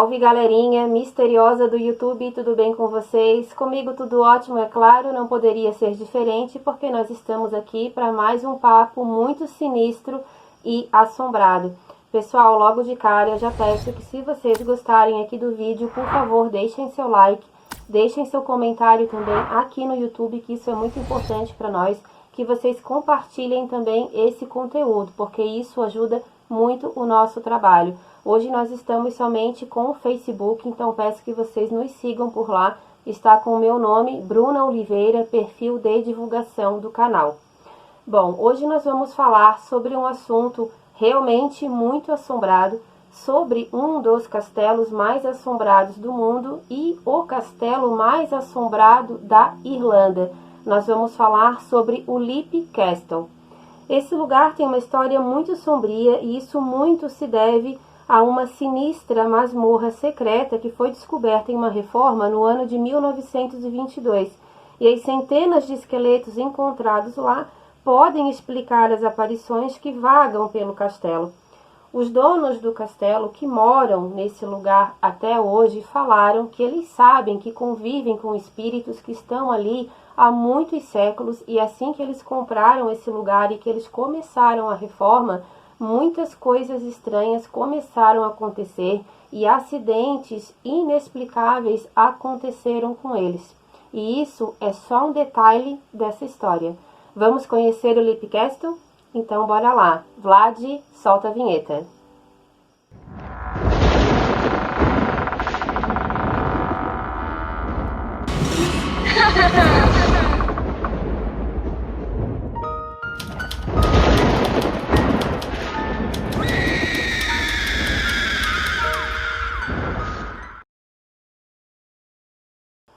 Salve galerinha misteriosa do YouTube, tudo bem com vocês? Comigo tudo ótimo, é claro, não poderia ser diferente porque nós estamos aqui para mais um papo muito sinistro e assombrado. Pessoal, logo de cara eu já peço que se vocês gostarem aqui do vídeo, por favor, deixem seu like, deixem seu comentário também aqui no YouTube, que isso é muito importante para nós, que vocês compartilhem também esse conteúdo, porque isso ajuda muito o nosso trabalho. Hoje nós estamos somente com o Facebook, então peço que vocês nos sigam por lá. Está com o meu nome, Bruna Oliveira, perfil de divulgação do canal. Bom, hoje nós vamos falar sobre um assunto realmente muito assombrado, sobre um dos castelos mais assombrados do mundo e o castelo mais assombrado da Irlanda. Nós vamos falar sobre o Leap Castle. Esse lugar tem uma história muito sombria e isso muito se deve a uma sinistra masmorra secreta que foi descoberta em uma reforma no ano de 1922. E as centenas de esqueletos encontrados lá podem explicar as aparições que vagam pelo castelo. Os donos do castelo que moram nesse lugar até hoje falaram que eles sabem que convivem com espíritos que estão ali há muitos séculos, e assim que eles compraram esse lugar e que eles começaram a reforma, muitas coisas estranhas começaram a acontecer e acidentes inexplicáveis aconteceram com eles. E isso é só um detalhe dessa história. Vamos conhecer o Leap Castle? Então bora lá. Vlad, solta a vinheta.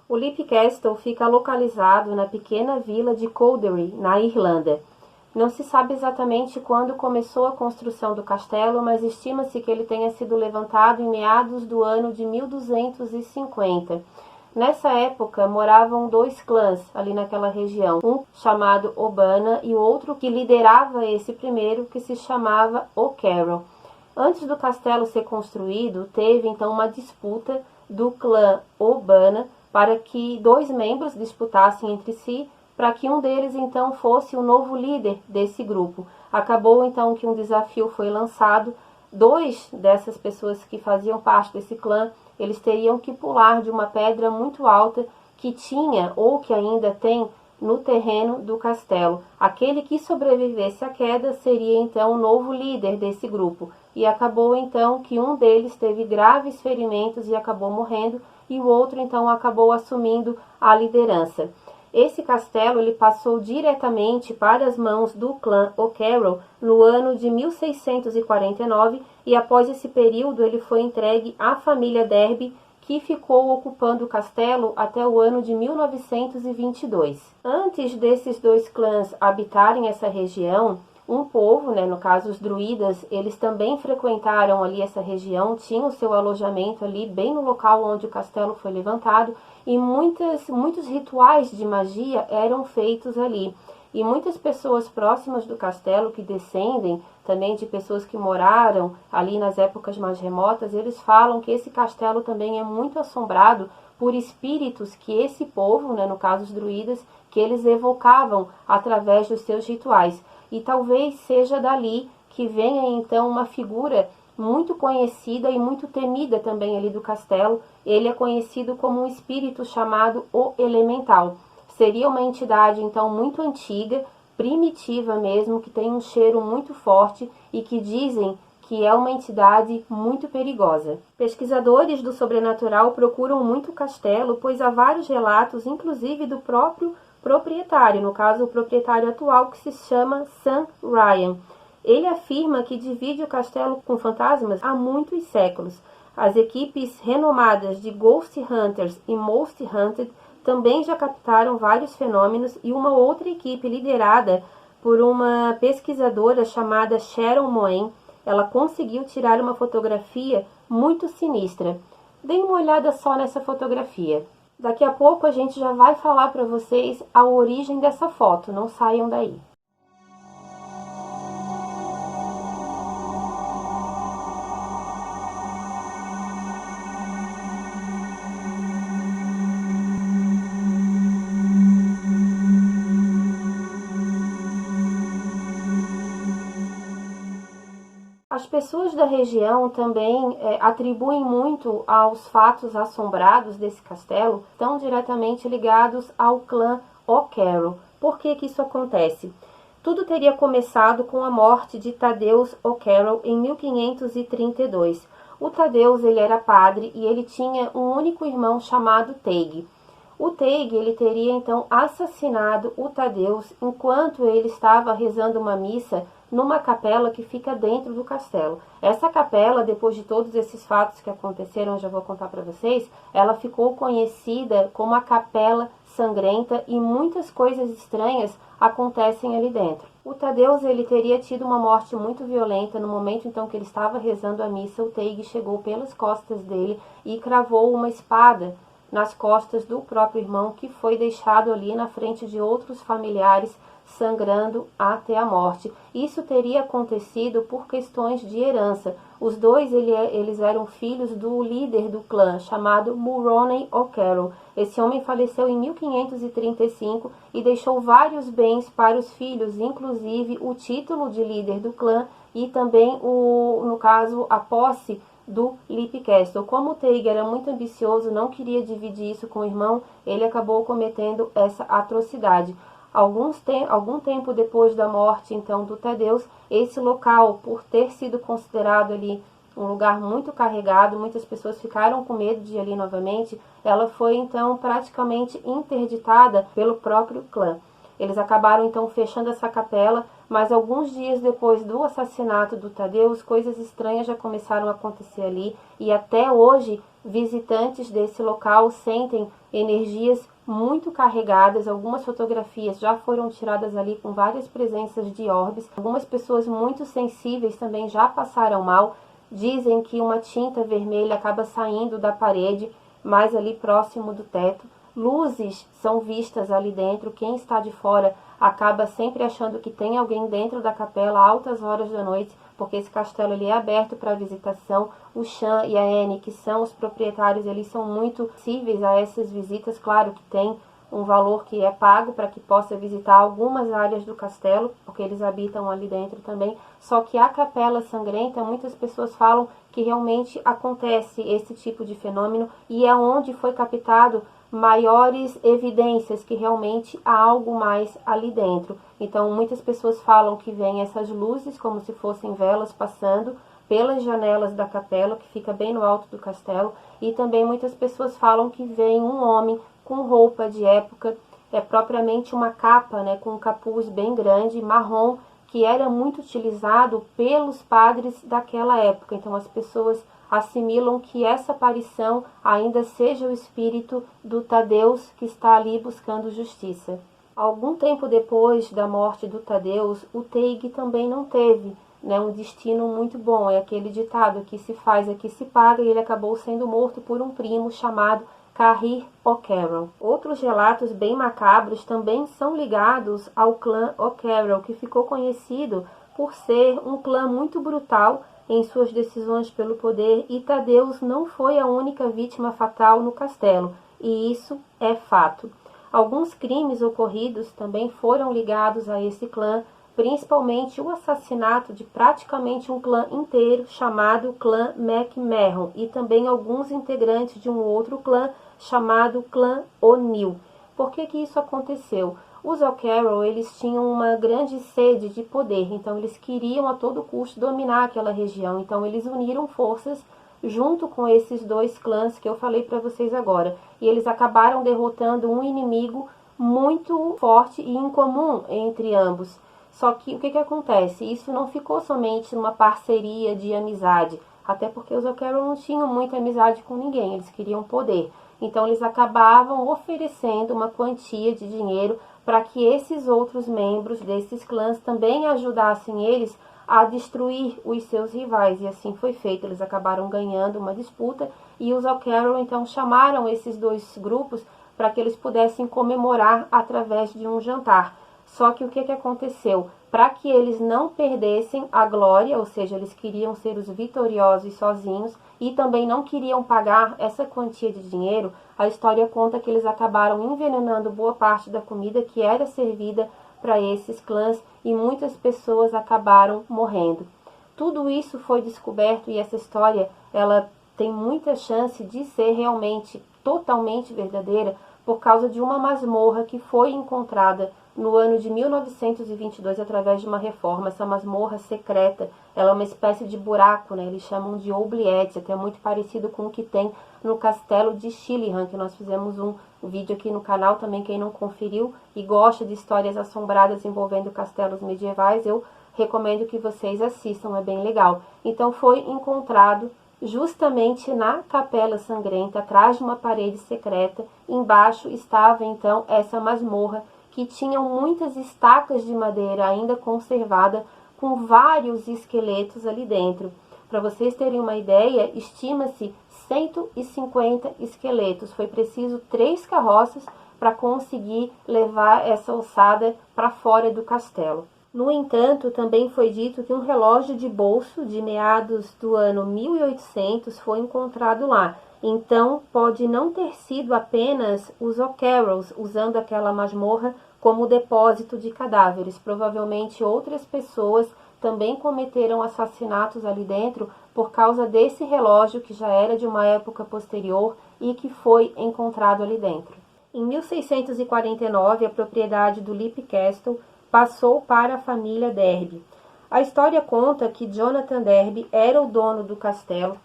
O Leap Castle fica localizado na pequena vila de Calderry, na Irlanda. Não se sabe exatamente quando começou a construção do castelo, mas estima-se que ele tenha sido levantado em meados do ano de 1250. Nessa época, moravam dois clãs ali naquela região, um chamado Obana e o outro que liderava esse primeiro, que se chamava O'Carroll. Antes do castelo ser construído, teve então uma disputa do clã Obana para que dois membros disputassem entre si, para que um deles então fosse o novo líder desse grupo. Acabou então que um desafio foi lançado. Dois dessas pessoas que faziam parte desse clã, eles teriam que pular de uma pedra muito alta que tinha ou que ainda tem no terreno do castelo. Aquele que sobrevivesse à queda seria então o novo líder desse grupo. E acabou então que um deles teve graves ferimentos e acabou morrendo, e o outro então acabou assumindo a liderança. Esse castelo ele passou diretamente para as mãos do clã O'Carroll no ano de 1649 e após esse período ele foi entregue à família Derby, que ficou ocupando o castelo até o ano de 1922. Antes desses dois clãs habitarem essa região, um povo, no caso os druidas, eles também frequentaram ali essa região, tinham seu alojamento ali bem no local onde o castelo foi levantado, e muitos rituais de magia eram feitos ali. E muitas pessoas próximas do castelo, que descendem também de pessoas que moraram ali nas épocas mais remotas, eles falam que esse castelo também é muito assombrado por espíritos que esse povo, no caso os druidas, que eles evocavam através dos seus rituais. E talvez seja dali que venha então uma figura muito conhecida e muito temida também ali do castelo. Ele é conhecido como um espírito chamado o Elemental. Seria uma entidade então muito antiga, primitiva mesmo, que tem um cheiro muito forte e que dizem que é uma entidade muito perigosa. Pesquisadores do sobrenatural procuram muito o castelo, pois há vários relatos, inclusive do próprio proprietário, no caso o proprietário atual, que se chama Sam Ryan. Ele afirma que divide o castelo com fantasmas há muitos séculos. As equipes renomadas de Ghost Hunters e Most Hunted também já captaram vários fenômenos, e uma outra equipe liderada por uma pesquisadora chamada Sharon Moen, ela conseguiu tirar uma fotografia muito sinistra. Deem uma olhada só nessa fotografia. Daqui a pouco a gente já vai falar para vocês a origem dessa foto, não saiam daí. As pessoas da região também atribuem muito aos fatos assombrados desse castelo, estão diretamente ligados ao clã O'Carroll. Por que que isso acontece? Tudo teria começado com a morte de Thaddeus O'Carroll em 1532. O Thaddeus, ele era padre e ele tinha um único irmão chamado Teig. O Teig, ele teria então assassinado o Thaddeus enquanto ele estava rezando uma missa numa capela que fica dentro do castelo. Essa capela, depois de todos esses fatos que aconteceram, eu já vou contar para vocês, ela ficou conhecida como a Capela Sangrenta e muitas coisas estranhas acontecem ali dentro. O Thaddeus, ele teria tido uma morte muito violenta. No momento então que ele estava rezando a missa, o Teig chegou pelas costas dele e cravou uma espada nas costas do próprio irmão, que foi deixado ali na frente de outros familiares, sangrando até a morte. Isso teria acontecido por questões de herança. Os dois eles eram filhos do líder do clã, chamado Mulroney O'Carroll. Esse homem faleceu em 1535 e deixou vários bens para os filhos, inclusive o título de líder do clã e também, no caso, a posse do Lip Castle. Como o Teig era muito ambicioso, não queria dividir isso com o irmão, ele acabou cometendo essa atrocidade. Algum tempo depois da morte então do Thaddeus, esse local, por ter sido considerado ali um lugar muito carregado, muitas pessoas ficaram com medo de ir ali novamente, ela foi então praticamente interditada pelo próprio clã. Eles acabaram então fechando essa capela, mas alguns dias depois do assassinato do Thaddeus, coisas estranhas já começaram a acontecer ali e até hoje visitantes desse local sentem energias muito carregadas. Algumas fotografias já foram tiradas ali com várias presenças de orbes. Algumas pessoas muito sensíveis também já passaram mal. Dizem que uma tinta vermelha acaba saindo da parede, mais ali próximo do teto. Luzes são vistas ali dentro. Quem está de fora acaba sempre achando que tem alguém dentro da capela a altas horas da noite, porque esse castelo ele é aberto para visitação. O Sean e a Anne, que são os proprietários, eles são muito sensíveis a essas visitas. Claro que tem um valor que é pago para que possa visitar algumas áreas do castelo, porque eles habitam ali dentro também. Só que a Capela Sangrenta, muitas pessoas falam que realmente acontece esse tipo de fenômeno e é onde foi captado maiores evidências que realmente há algo mais ali dentro. Então muitas pessoas falam que vêm essas luzes como se fossem velas passando pelas janelas da capela, que fica bem no alto do castelo, e também muitas pessoas falam que vem um homem com roupa de época, propriamente uma capa, né, com um capuz bem grande, marrom, que era muito utilizado pelos padres daquela época. Então as pessoas assimilam que essa aparição ainda seja o espírito do Thaddeus que está ali buscando justiça. Algum tempo depois da morte do Thaddeus, o Teig também não teve, né, um destino muito bom. É aquele ditado: que se faz é que se paga, e ele acabou sendo morto por um primo chamado Cahir O'Carroll. Outros relatos bem macabros também são ligados ao clã O'Carroll, que ficou conhecido por ser um clã muito brutal em suas decisões pelo poder, e Thaddeus não foi a única vítima fatal no castelo, e isso é fato. Alguns crimes ocorridos também foram ligados a esse clã, principalmente o assassinato de praticamente um clã inteiro chamado clã MacMahon, e também alguns integrantes de um outro clã chamado clã O'Neill. Por que que isso aconteceu? Os O'Carroll, eles tinham uma grande sede de poder, então eles queriam a todo custo dominar aquela região. Então eles uniram forças junto com esses dois clãs que eu falei para vocês agora. E eles acabaram derrotando um inimigo muito forte e incomum entre ambos. Só que o que que acontece? Isso não ficou somente uma parceria de amizade, até porque os O'Carroll não tinham muita amizade com ninguém, eles queriam poder. Então eles acabavam oferecendo uma quantia de dinheiro para que esses outros membros desses clãs também ajudassem eles a destruir os seus rivais. E assim foi feito. Eles acabaram ganhando uma disputa e os O'Carroll então chamaram esses dois grupos para que eles pudessem comemorar através de um jantar. Só que o que aconteceu? Para que eles não perdessem a glória, ou seja, eles queriam ser os vitoriosos sozinhos e também não queriam pagar essa quantia de dinheiro, a história conta que eles acabaram envenenando boa parte da comida que era servida para esses clãs e muitas pessoas acabaram morrendo. Tudo isso foi descoberto e essa história, ela tem muita chance de ser realmente totalmente verdadeira por causa de uma masmorra que foi encontrada no ano de 1922 através de uma reforma. Essa masmorra secreta, ela é uma espécie de buraco, né? Eles chamam de oubliette, até muito parecido com o que tem no castelo de Chillingham, que nós fizemos um vídeo aqui no canal também. Quem não conferiu e gosta de histórias assombradas envolvendo castelos medievais, eu recomendo que vocês assistam, é bem legal. Então foi encontrado justamente na Capela Sangrenta, atrás de uma parede secreta. Embaixo estava então essa masmorra, que tinha muitas estacas de madeira ainda conservada, com vários esqueletos ali dentro. Para vocês terem uma ideia, estima-se 150 esqueletos. Foi preciso 3 carroças para conseguir levar essa ossada para fora do castelo. No entanto, também foi dito que um relógio de bolso de meados do ano 1800 foi encontrado lá. Então, pode não ter sido apenas os O'Carrolls usando aquela masmorra como depósito de cadáveres. Provavelmente outras pessoas também cometeram assassinatos ali dentro por causa desse relógio que já era de uma época posterior e que foi encontrado ali dentro. Em 1649, a propriedade do Leap Castle passou para a família Derby. A história conta que Jonathan Derby era o dono do castelo,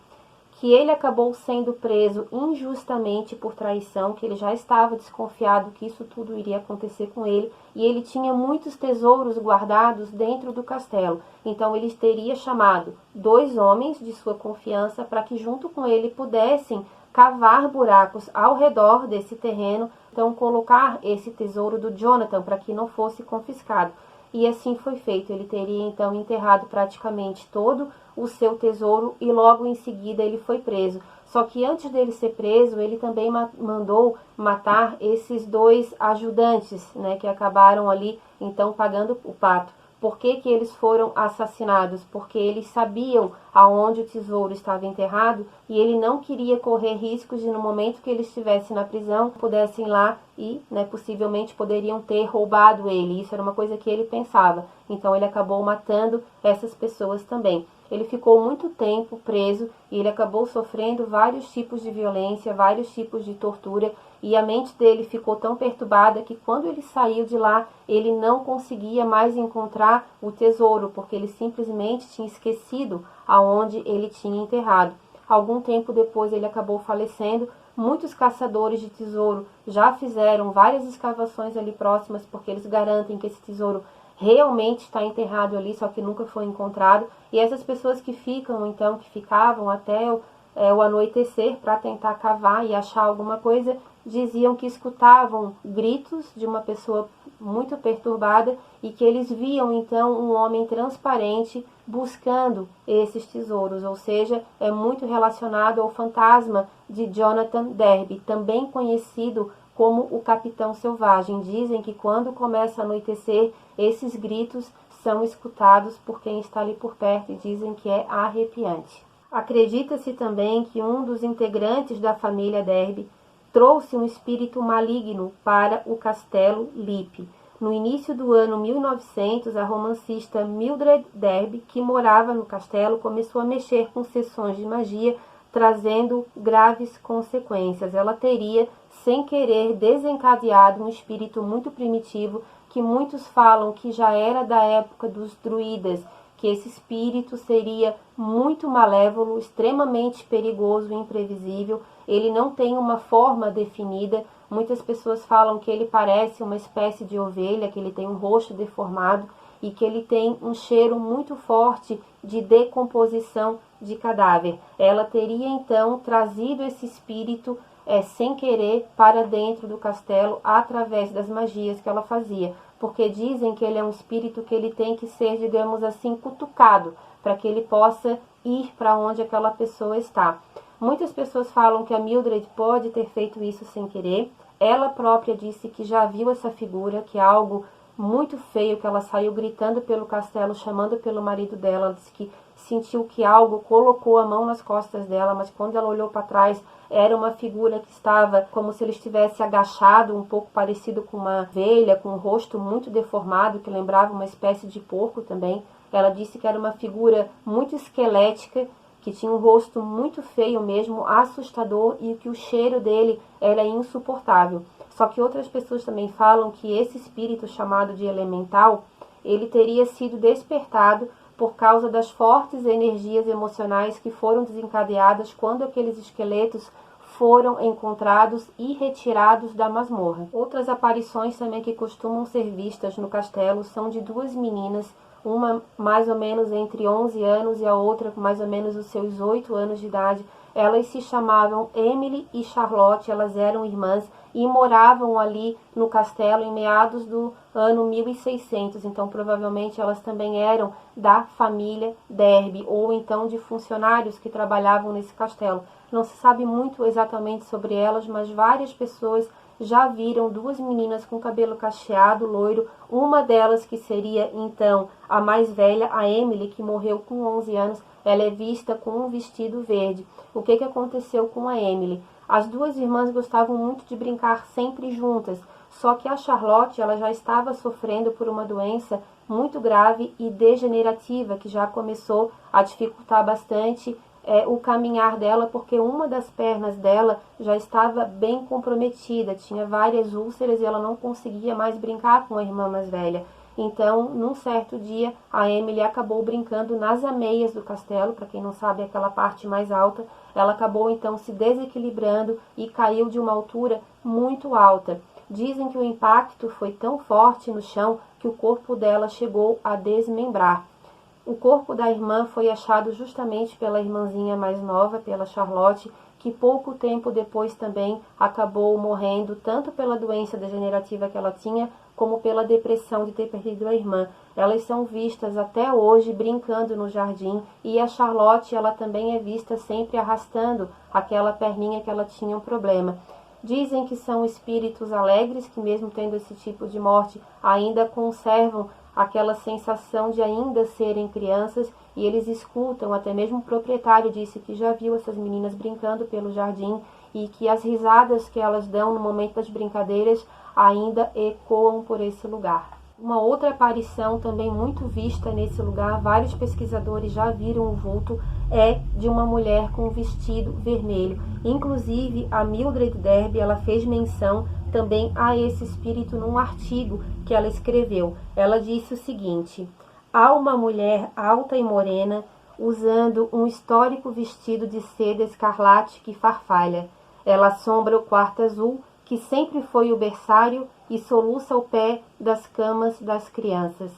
que ele acabou sendo preso injustamente por traição, que ele já estava desconfiado que isso tudo iria acontecer com ele, e ele tinha muitos tesouros guardados dentro do castelo. Então ele teria chamado 2 homens de sua confiança para que junto com ele pudessem cavar buracos ao redor desse terreno, então colocar esse tesouro do Jonathan para que não fosse confiscado. E assim foi feito. Ele teria então enterrado praticamente todo o seu tesouro e logo em seguida ele foi preso. Só que antes dele ser preso, ele também mandou matar esses 2 ajudantes, né, que acabaram ali então pagando o pato. Por que que eles foram assassinados? Porque eles sabiam aonde o tesouro estava enterrado e ele não queria correr riscos de no momento que ele estivesse na prisão, pudessem ir lá e, né, possivelmente poderiam ter roubado ele. Isso era uma coisa que ele pensava. Então ele acabou matando essas pessoas também. Ele ficou muito tempo preso e ele acabou sofrendo vários tipos de violência, vários tipos de tortura, e a mente dele ficou tão perturbada que quando ele saiu de lá, ele não conseguia mais encontrar o tesouro, porque ele simplesmente tinha esquecido aonde ele tinha enterrado. Algum tempo depois ele acabou falecendo. Muitos caçadores de tesouro já fizeram várias escavações ali próximas, porque eles garantem que esse tesouro realmente está enterrado ali, só que nunca foi encontrado. E essas pessoas que ficam, então, que ficavam até o anoitecer para tentar cavar e achar alguma coisa, diziam que escutavam gritos de uma pessoa muito perturbada e que eles viam então um homem transparente buscando esses tesouros, ou seja, é muito relacionado ao fantasma de Jonathan Derby, também conhecido como o Capitão Selvagem. Dizem que quando começa a anoitecer, esses gritos são escutados por quem está ali por perto e dizem que é arrepiante. Acredita-se também que um dos integrantes da família Derby trouxe um espírito maligno para o castelo Leap. No início do ano 1900, a romancista Mildred Derby, que morava no castelo, começou a mexer com sessões de magia, trazendo graves consequências. Ela teria, sem querer, desencadeado um espírito muito primitivo, que muitos falam que já era da época dos druidas, que esse espírito seria muito malévolo, extremamente perigoso e imprevisível. Ele não tem uma forma definida. Muitas pessoas falam que ele parece uma espécie de ovelha, que ele tem um rosto deformado e que ele tem um cheiro muito forte de decomposição de cadáver. Ela teria então trazido esse espírito sem querer para dentro do castelo através das magias que ela fazia, porque dizem que ele é um espírito que ele tem que ser, digamos assim, cutucado para que ele possa ir para onde aquela pessoa está. Muitas pessoas falam que a Mildred pode ter feito isso sem querer. Ela própria disse que já viu essa figura, que é algo muito feio, que ela saiu gritando pelo castelo, chamando pelo marido dela. Ela disse que sentiu que algo colocou a mão nas costas dela, mas quando ela olhou para trás, era uma figura que estava como se ele estivesse agachado, um pouco parecido com uma ovelha, com um rosto muito deformado, que lembrava uma espécie de porco também. Ela disse que era uma figura muito esquelética, que tinha um rosto muito feio mesmo, assustador, e que o cheiro dele era insuportável. Só que outras pessoas também falam que esse espírito chamado de elemental, ele teria sido despertado por causa das fortes energias emocionais que foram desencadeadas quando aqueles esqueletos foram encontrados e retirados da masmorra. Outras aparições também que costumam ser vistas no castelo são de duas meninas, uma mais ou menos entre 11 anos e a outra com mais ou menos os seus 8 anos de idade. Elas se chamavam Emily e Charlotte, elas eram irmãs e moravam ali no castelo em meados do ano 1600, então provavelmente elas também eram da família Derby, ou então de funcionários que trabalhavam nesse castelo. Não se sabe muito exatamente sobre elas, mas várias pessoas já viram duas meninas com cabelo cacheado, loiro, uma delas que seria então a mais velha, a Emily, que morreu com 11 anos, ela é vista com um vestido verde. O que aconteceu com a Emily? As duas irmãs gostavam muito de brincar sempre juntas, só que a Charlotte ela já estava sofrendo por uma doença muito grave e degenerativa, que já começou a dificultar bastante o caminhar dela, porque uma das pernas dela já estava bem comprometida, tinha várias úlceras e ela não conseguia mais brincar com a irmã mais velha. Então, num certo dia, a Emily acabou brincando nas ameias do castelo, para quem não sabe, aquela parte mais alta. Ela acabou então se desequilibrando e caiu de uma altura muito alta. Dizem que o impacto foi tão forte no chão que o corpo dela chegou a desmembrar. O corpo da irmã foi achado justamente pela irmãzinha mais nova, pela Charlotte, que pouco tempo depois também acabou morrendo, tanto pela doença degenerativa que ela tinha, como pela depressão de ter perdido a irmã. Elas são vistas até hoje brincando no jardim, e a Charlotte ela também é vista sempre arrastando aquela perninha que ela tinha um problema. Dizem que são espíritos alegres, que mesmo tendo esse tipo de morte, ainda conservam aquela sensação de ainda serem crianças, e eles escutam, até mesmo o proprietário disse que já viu essas meninas brincando pelo jardim e que as risadas que elas dão no momento das brincadeiras ainda ecoam por esse lugar. Uma outra aparição também muito vista nesse lugar, vários pesquisadores já viram o vulto, é de uma mulher com um vestido vermelho. Inclusive, a Mildred Derby, ela fez menção também a esse espírito num artigo que ela escreveu. Ela disse o seguinte: há uma mulher alta e morena usando um histórico vestido de seda escarlate que farfalha. Ela assombra o quarto azul, que sempre foi o berçário, e soluça o pé das camas das crianças.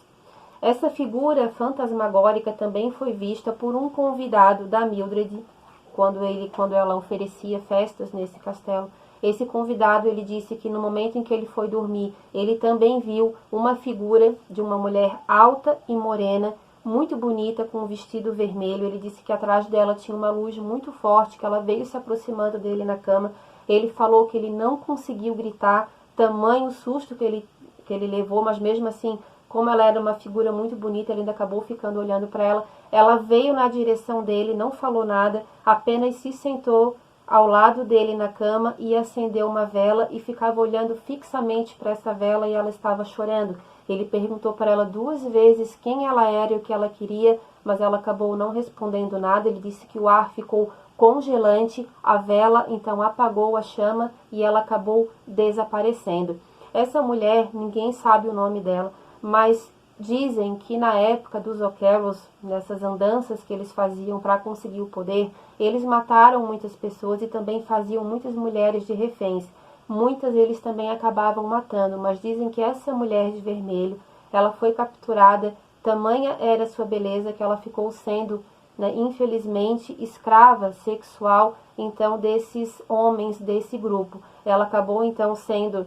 Essa figura fantasmagórica também foi vista por um convidado da Mildred, quando ela oferecia festas nesse castelo. Esse convidado, ele disse que no momento em que ele foi dormir, ele também viu uma figura de uma mulher alta e morena, muito bonita, com um vestido vermelho. Ele disse que atrás dela tinha uma luz muito forte, que ela veio se aproximando dele na cama. Ele falou que ele não conseguiu gritar, tamanho susto que ele levou, mas mesmo assim, como ela era uma figura muito bonita, ele ainda acabou ficando olhando para ela. Ela veio na direção dele, não falou nada, apenas se sentou ao lado dele na cama e acendeu uma vela e ficava olhando fixamente para essa vela, e ela estava chorando. Ele perguntou para ela 2 vezes quem ela era e o que ela queria, mas ela acabou não respondendo nada. Ele disse que o ar ficou congelante, a vela então apagou a chama e ela acabou desaparecendo. Essa mulher, ninguém sabe o nome dela, mas dizem que na época dos O'Carrolls, nessas andanças que eles faziam para conseguir o poder, eles mataram muitas pessoas e também faziam muitas mulheres de reféns. Muitas eles também acabavam matando, mas dizem que essa mulher de vermelho, ela foi capturada, tamanha era sua beleza que ela ficou sendo, infelizmente, escrava sexual então desses homens desse grupo. Ela acabou então sendo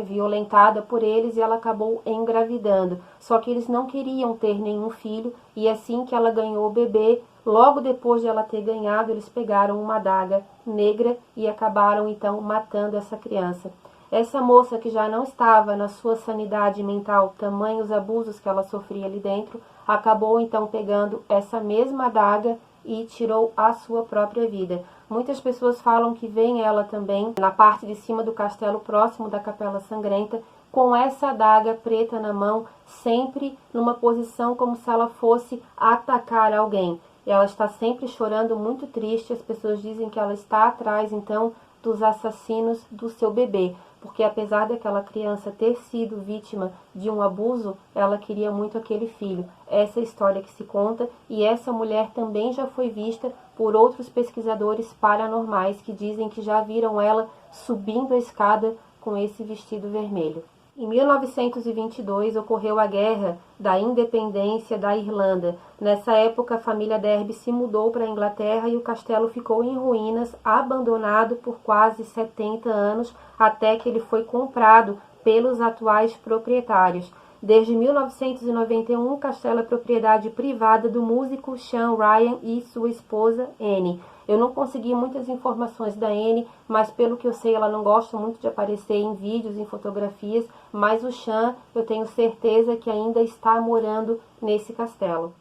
violentada por eles e ela acabou engravidando. Só que eles não queriam ter nenhum filho, e assim que ela ganhou o bebê, logo depois de ela ter ganhado, eles pegaram uma adaga negra e acabaram então matando essa criança. Essa moça, que já não estava na sua sanidade mental, tamanhos abusos que ela sofria ali dentro, acabou então pegando essa mesma adaga e tirou a sua própria vida. Muitas pessoas falam que veem ela também na parte de cima do castelo, próximo da Capela Sangrenta, com essa adaga preta na mão, sempre numa posição como se ela fosse atacar alguém. Ela está sempre chorando, muito triste. As pessoas dizem que ela está atrás, então, dos assassinos do seu bebê, porque apesar daquela criança ter sido vítima de um abuso, ela queria muito aquele filho. Essa é a história que se conta, e essa mulher também já foi vista por outros pesquisadores paranormais que dizem que já viram ela subindo a escada com esse vestido vermelho. Em 1922 ocorreu a Guerra da Independência da Irlanda. Nessa época, a família Derby se mudou para a Inglaterra e o castelo ficou em ruínas, abandonado por quase 70 anos, até que ele foi comprado pelos atuais proprietários. Desde 1991, o castelo é propriedade privada do músico Sean Ryan e sua esposa Anne. Eu não consegui muitas informações da Anne, mas pelo que eu sei, ela não gosta muito de aparecer em vídeos, em fotografias, mas o Sean, eu tenho certeza que ainda está morando nesse castelo.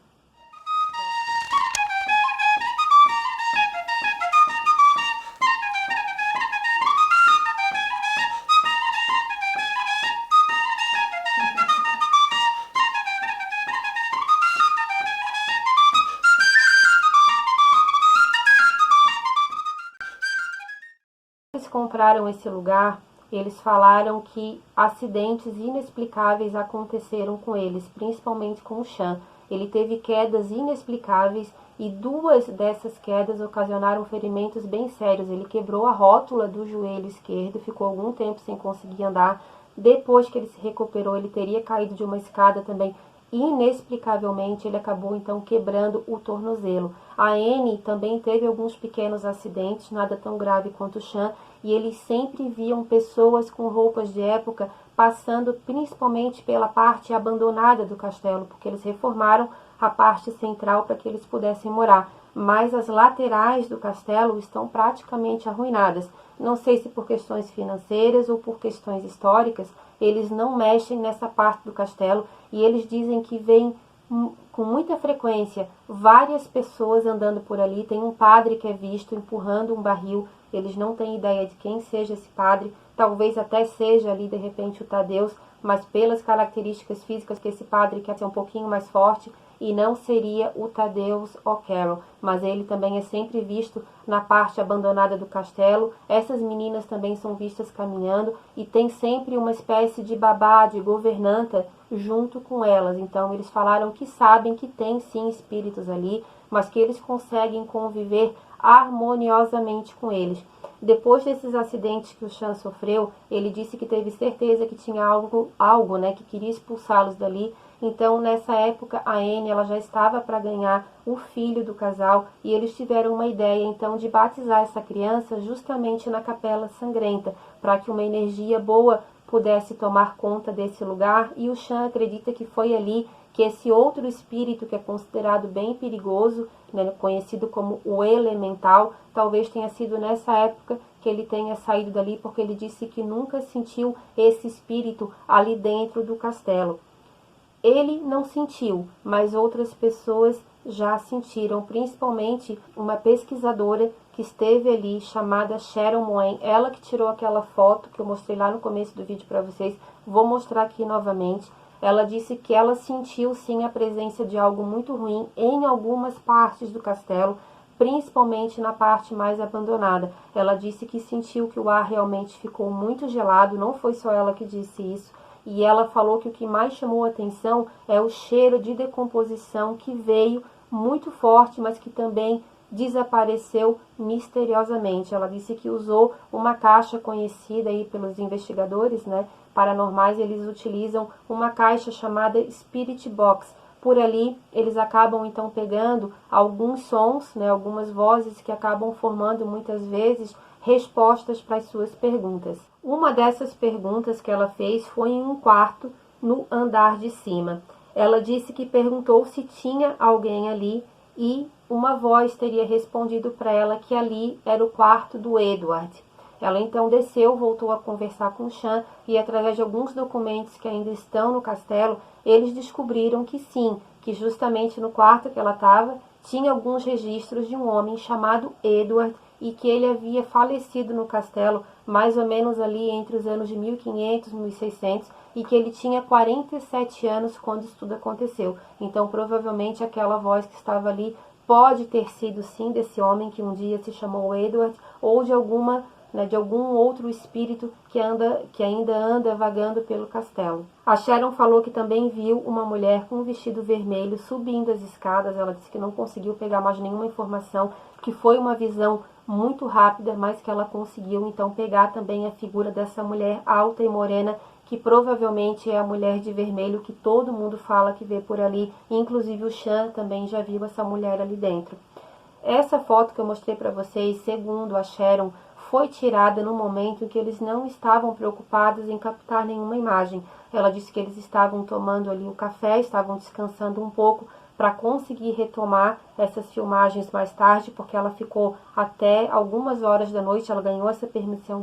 Eles compraram esse lugar, eles falaram que acidentes inexplicáveis aconteceram com eles, principalmente com o Sean. Ele teve quedas inexplicáveis e 2 dessas quedas ocasionaram ferimentos bem sérios. Ele quebrou a rótula do joelho esquerdo, ficou algum tempo sem conseguir andar. Depois que ele se recuperou, ele teria caído de uma escada também. Inexplicavelmente, ele acabou então quebrando o tornozelo. A Anne também teve alguns pequenos acidentes, nada tão grave quanto o Sean, e eles sempre viam pessoas com roupas de época passando principalmente pela parte abandonada do castelo, porque eles reformaram a parte central para que eles pudessem morar. Mas as laterais do castelo estão praticamente arruinadas. Não sei se por questões financeiras ou por questões históricas, eles não mexem nessa parte do castelo e eles dizem que vem com muita frequência várias pessoas andando por ali. Tem um padre que é visto empurrando um barril. Eles não têm ideia de quem seja esse padre. Talvez até seja ali de repente o Tadeus, mas pelas características físicas que esse padre quer ser um pouquinho mais forte, e não seria o Tadeus O'Carroll, mas ele também é sempre visto na parte abandonada do castelo. Essas meninas também são vistas caminhando e tem sempre uma espécie de babá, de governanta junto com elas. Então eles falaram que sabem que tem sim espíritos ali, mas que eles conseguem conviver harmoniosamente com eles. Depois desses acidentes que o Sean sofreu, ele disse que teve certeza que tinha algo, né, que queria expulsá-los dali. Então, nessa época, a Anne ela já estava para ganhar o filho do casal e eles tiveram uma ideia, então, de batizar essa criança justamente na Capela Sangrenta, para que uma energia boa pudesse tomar conta desse lugar. E o Sean acredita que foi ali que esse outro espírito, que é considerado bem perigoso, né, conhecido como o elemental, talvez tenha sido nessa época que ele tenha saído dali, porque ele disse que nunca sentiu esse espírito ali dentro do castelo. Ele não sentiu, mas outras pessoas já sentiram, principalmente uma pesquisadora que esteve ali, chamada Sharon Moen, ela que tirou aquela foto que eu mostrei lá no começo do vídeo para vocês, vou mostrar aqui novamente. Ela disse que ela sentiu sim a presença de algo muito ruim em algumas partes do castelo, principalmente na parte mais abandonada. Ela disse que sentiu que o ar realmente ficou muito gelado, não foi só ela que disse isso. E ela falou que o que mais chamou a atenção é o cheiro de decomposição que veio muito forte, mas que também desapareceu misteriosamente. Ela disse que usou uma caixa conhecida aí pelos investigadores, né, paranormais. Eles utilizam uma caixa chamada Spirit Box. Por ali, eles acabam então pegando alguns sons, né, algumas vozes que acabam formando muitas vezes respostas para as suas perguntas. Uma dessas perguntas que ela fez foi em um quarto no andar de cima. Ela disse que perguntou se tinha alguém ali e uma voz teria respondido para ela que ali era o quarto do Edward. Ela então desceu, voltou a conversar com o Sean e através de alguns documentos que ainda estão no castelo, eles descobriram que sim, que justamente no quarto que ela estava, tinha alguns registros de um homem chamado Edward e que ele havia falecido no castelo mais ou menos ali entre os anos de 1500 e 1600 e que ele tinha 47 anos quando isso tudo aconteceu. Então, provavelmente, aquela voz que estava ali pode ter sido, sim, desse homem que um dia se chamou Edward, ou de algum outro espírito que ainda anda vagando pelo castelo. A Sharon falou que também viu uma mulher com um vestido vermelho subindo as escadas. Ela disse que não conseguiu pegar mais nenhuma informação, que foi uma visão muito rápida, mas que ela conseguiu então pegar também a figura dessa mulher alta e morena, que provavelmente é a mulher de vermelho que todo mundo fala que vê por ali, inclusive o Sean também já viu essa mulher ali dentro. Essa foto que eu mostrei para vocês, segundo a Sharon, foi tirada no momento em que eles não estavam preocupados em captar nenhuma imagem. Ela disse que eles estavam tomando ali o café, estavam descansando um pouco para conseguir retomar essas filmagens mais tarde, porque ela ficou até algumas horas da noite, ela ganhou essa permissão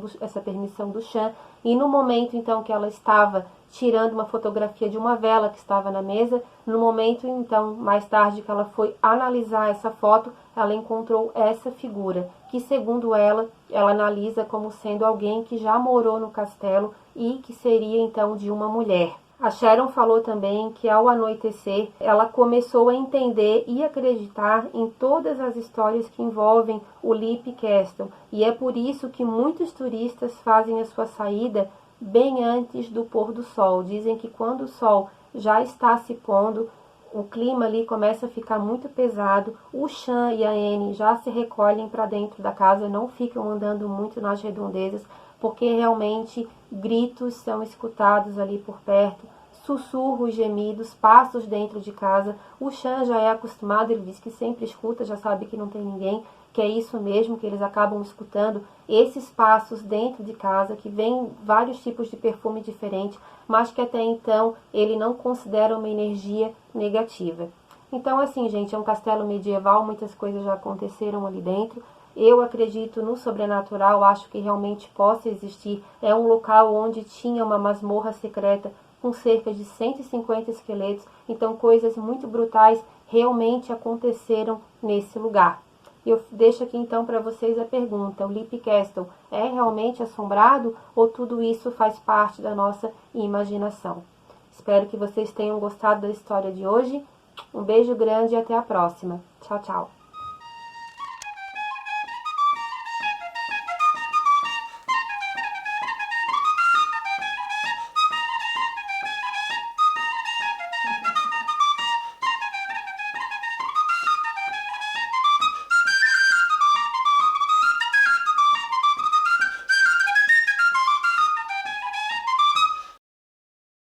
do Sean, e no momento então que ela estava tirando uma fotografia de uma vela que estava na mesa, no momento então mais tarde que ela foi analisar essa foto, ela encontrou essa figura, que segundo ela analisa como sendo alguém que já morou no castelo e que seria então de uma mulher. A Sharon falou também que ao anoitecer ela começou a entender e acreditar em todas as histórias que envolvem o Leap Castle, e é por isso que muitos turistas fazem a sua saída bem antes do pôr do sol. Dizem que quando o sol já está se pondo, o clima ali começa a ficar muito pesado, o Sean e a Anne já se recolhem para dentro da casa, não ficam andando muito nas redondezas, porque realmente gritos são escutados ali por perto, sussurros, gemidos, passos dentro de casa. O Sean já é acostumado, ele diz que sempre escuta, já sabe que não tem ninguém, que é isso mesmo, que eles acabam escutando esses passos dentro de casa, que vem vários tipos de perfume diferentes, mas que até então ele não considera uma energia negativa. Então, assim, gente, é um castelo medieval, muitas coisas já aconteceram ali dentro. Eu acredito no sobrenatural, acho que realmente possa existir. É um local onde tinha uma masmorra secreta com cerca de 150 esqueletos, então coisas muito brutais realmente aconteceram nesse lugar. Eu deixo aqui então para vocês a pergunta: o Leap Castle é realmente assombrado ou tudo isso faz parte da nossa imaginação? Espero que vocês tenham gostado da história de hoje. Um beijo grande e até a próxima. Tchau, tchau.